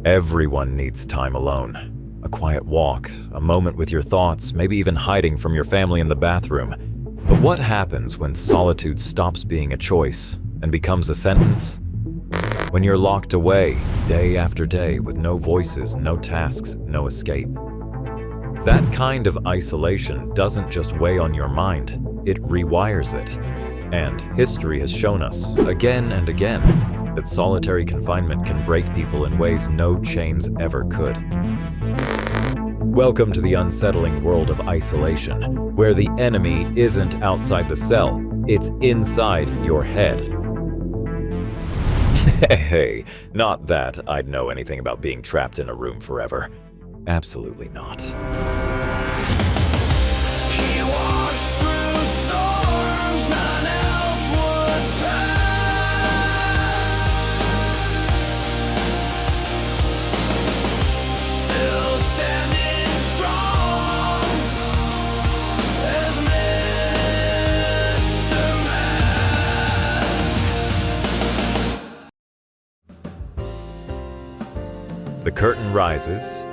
Everyone needs time alone. A quiet walk, a moment with your thoughts, maybe even hiding from your family in the bathroom. But what happens when solitude stops being a choice and becomes a sentence? When you're locked away, day after day, with no voices, no tasks, no escape. That kind of isolation doesn't just weigh on your mind, it rewires it. And history has shown us, again and again, that solitary confinement can break people in ways no chains ever could. Welcome to the unsettling world of isolation, where the enemy isn't outside the cell, it's inside your head. Hey, not that I'd know anything about being trapped in a room forever. Absolutely not. He walks through storms none else would pass. Still standing strong as Mr. Mask. The curtain rises,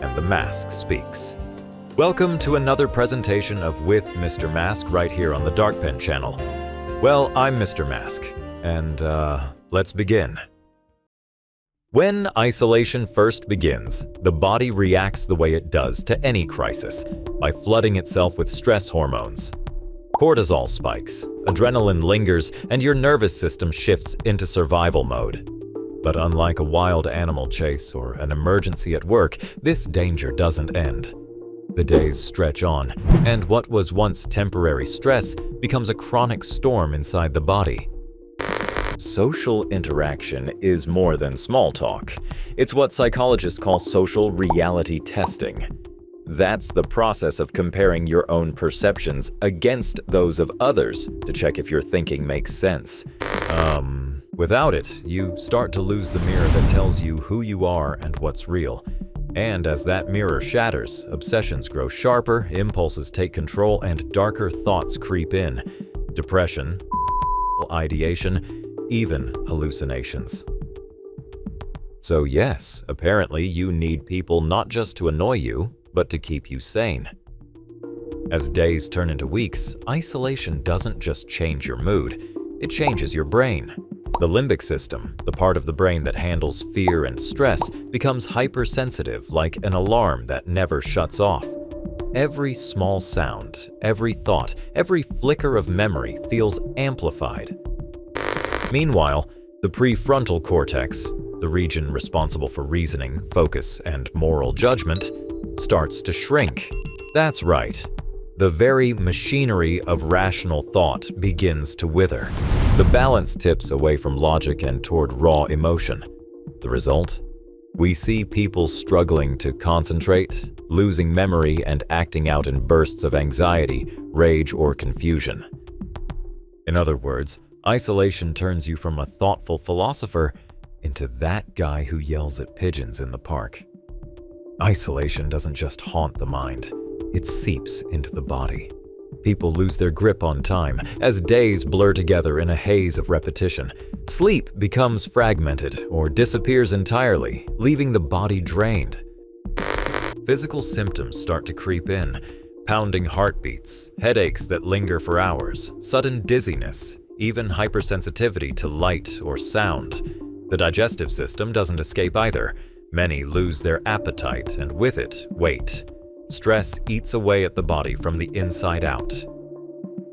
and the mask speaks. Welcome to another presentation of With Mr. Mask right here on the Dark Pen channel. Well, I'm Mr. Mask, and let's begin. When isolation first begins, the body reacts the way it does to any crisis, by flooding itself with stress hormones. Cortisol spikes, adrenaline lingers, and your nervous system shifts into survival mode. But unlike a wild animal chase or an emergency at work, this danger doesn't end. The days stretch on, and what was once temporary stress becomes a chronic storm inside the body. Social interaction is more than small talk. It's what psychologists call social reality testing. That's the process of comparing your own perceptions against those of others to check if your thinking makes sense. Without it, you start to lose the mirror that tells you who you are and what's real. And as that mirror shatters, obsessions grow sharper, impulses take control, and darker thoughts creep in. Depression, ideation, even hallucinations. So yes, apparently you need people not just to annoy you, but to keep you sane. As days turn into weeks, isolation doesn't just change your mood, it changes your brain. The limbic system, the part of the brain that handles fear and stress, becomes hypersensitive, like an alarm that never shuts off. Every small sound, every thought, every flicker of memory feels amplified. Meanwhile, the prefrontal cortex, the region responsible for reasoning, focus, and moral judgment, starts to shrink. That's right. The very machinery of rational thought begins to wither. The balance tips away from logic and toward raw emotion. The result? We see people struggling to concentrate, losing memory, and acting out in bursts of anxiety, rage, or confusion. In other words, isolation turns you from a thoughtful philosopher into that guy who yells at pigeons in the park. Isolation doesn't just haunt the mind, it seeps into the body. People lose their grip on time as days blur together in a haze of repetition. Sleep becomes fragmented or disappears entirely, leaving the body drained. Physical symptoms start to creep in: pounding heartbeats, headaches that linger for hours, sudden dizziness, even hypersensitivity to light or sound. The digestive system doesn't escape either. Many lose their appetite and with it, weight. Stress eats away at the body from the inside out.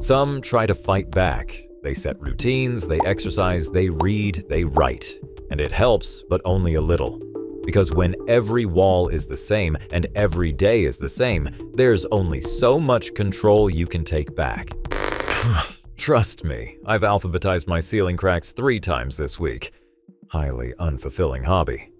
Some try to fight back. They set routines, they exercise, they read, they write. And it helps, but only a little. Because when every wall is the same and every day is the same, there's only so much control you can take back. Trust me, I've alphabetized my ceiling cracks 3 times this week. Highly unfulfilling hobby.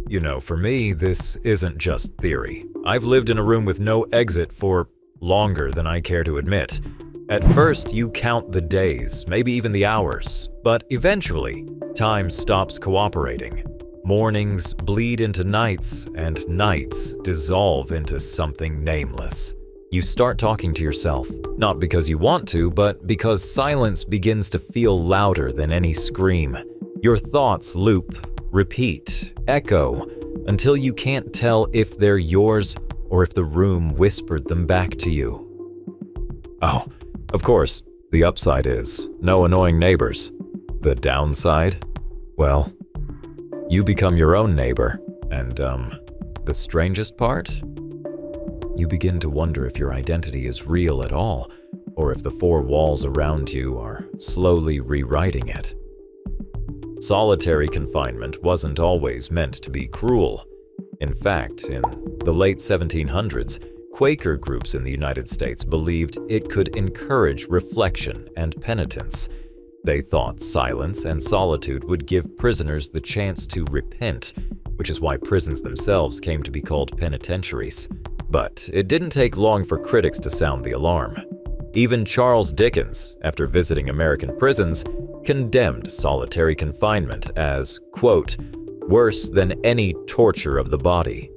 You know, for me, this isn't just theory. I've lived in a room with no exit for longer than I care to admit. At first, you count the days, maybe even the hours, but eventually, time stops cooperating. Mornings bleed into nights, and nights dissolve into something nameless. You start talking to yourself, not because you want to, but because silence begins to feel louder than any scream. Your thoughts loop, repeat, echo, until you can't tell if they're yours or if the room whispered them back to you. Oh, of course, the upside is no annoying neighbors. The downside? Well, you become your own neighbor, and, the strangest part? You begin to wonder if your identity is real at all, or if the four walls around you are slowly rewriting it. Solitary confinement wasn't always meant to be cruel. In fact, in the late 1700s, Quaker groups in the United States believed it could encourage reflection and penitence. They thought silence and solitude would give prisoners the chance to repent, which is why prisons themselves came to be called penitentiaries. But it didn't take long for critics to sound the alarm. Even Charles Dickens, after visiting American prisons, condemned solitary confinement as, quote, worse than any torture of the body.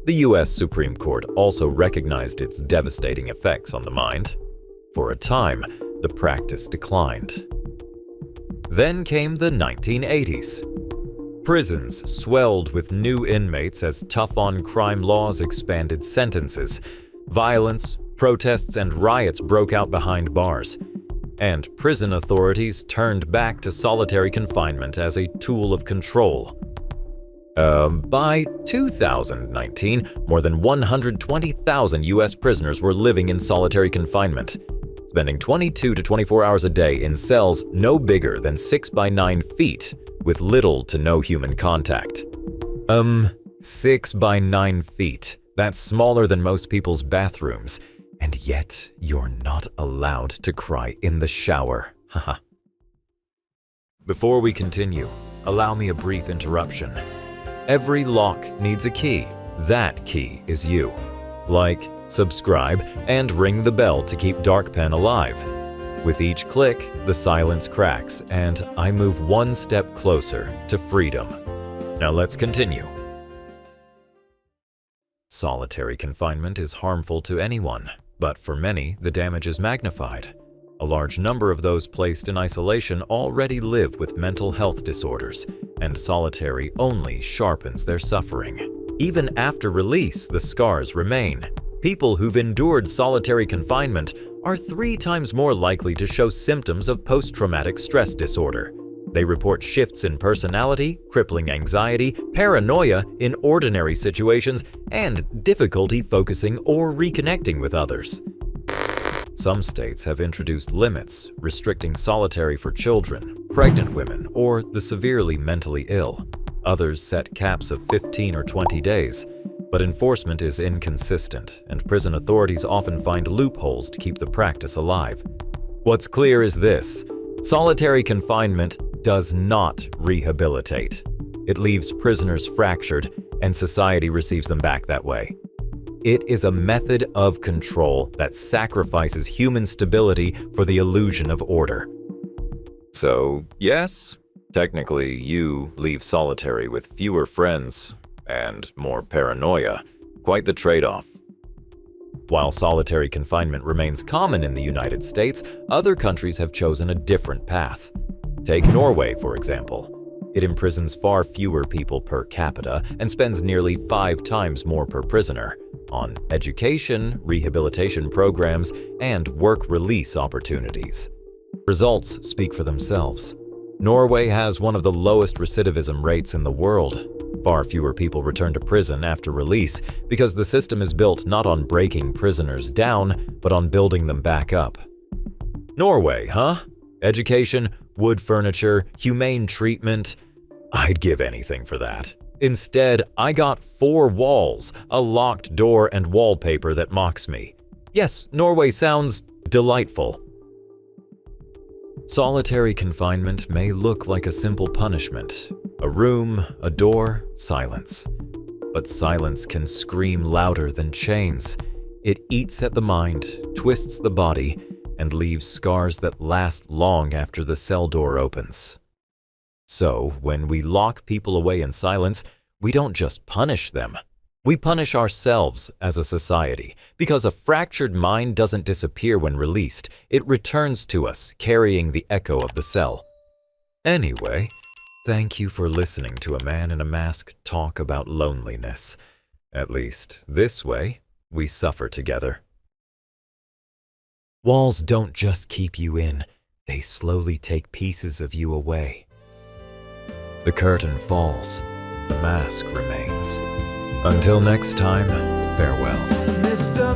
The U.S. Supreme Court also recognized its devastating effects on the mind. For a time, the practice declined. Then came the 1980s. Prisons swelled with new inmates as tough-on-crime laws expanded sentences. Violence, protests, and riots broke out behind bars. And prison authorities turned back to solitary confinement as a tool of control. By 2019, more than 120,000 U.S. prisoners were living in solitary confinement, spending 22 to 24 hours a day in cells no bigger than 6 by 9 feet, with little to no human contact. 6 by 9 feet. That's smaller than most people's bathrooms. And yet, you're not allowed to cry in the shower. Haha. Before we continue, allow me a brief interruption. Every lock needs a key. That key is you. Like, subscribe, and ring the bell to keep DarkPen alive. With each click, the silence cracks, and I move one step closer to freedom. Now let's continue. Solitary confinement is harmful to anyone, but for many, the damage is magnified. A large number of those placed in isolation already live with mental health disorders, and solitary only sharpens their suffering. Even after release, the scars remain. People who've endured solitary confinement are 3 times more likely to show symptoms of post-traumatic stress disorder. They report shifts in personality, crippling anxiety, paranoia in ordinary situations, and difficulty focusing or reconnecting with others. Some states have introduced limits, restricting solitary for children, pregnant women, or the severely mentally ill. Others set caps of 15 or 20 days, but enforcement is inconsistent, and prison authorities often find loopholes to keep the practice alive. What's clear is this: solitary confinement does not rehabilitate. It leaves prisoners fractured, and society receives them back that way. It is a method of control that sacrifices human stability for the illusion of order. So, yes, technically you leave solitary with fewer friends and more paranoia. Quite the trade-off. While solitary confinement remains common in the United States, other countries have chosen a different path. Take Norway, for example. It imprisons far fewer people per capita and spends nearly 5 times more per prisoner on education, rehabilitation programs, and work release opportunities. Results speak for themselves. Norway has one of the lowest recidivism rates in the world. Far fewer people return to prison after release because the system is built not on breaking prisoners down, but on building them back up. Norway, huh? Education, wood furniture, humane treatment. I'd give anything for that. Instead, I got 4 walls, a locked door, and wallpaper that mocks me. Yes, Norway sounds delightful. Solitary confinement may look like a simple punishment. A room, a door, silence. But silence can scream louder than chains. It eats at the mind, twists the body, and leaves scars that last long after the cell door opens. So, when we lock people away in silence, we don't just punish them. We punish ourselves as a society, because a fractured mind doesn't disappear when released. It returns to us, carrying the echo of the cell. Anyway, Thank you for listening to a man in a mask talk about loneliness. At least, this way, we suffer together. Walls don't just keep you in, they slowly take pieces of you away. The curtain falls, the mask remains. Until next time, farewell. Mr.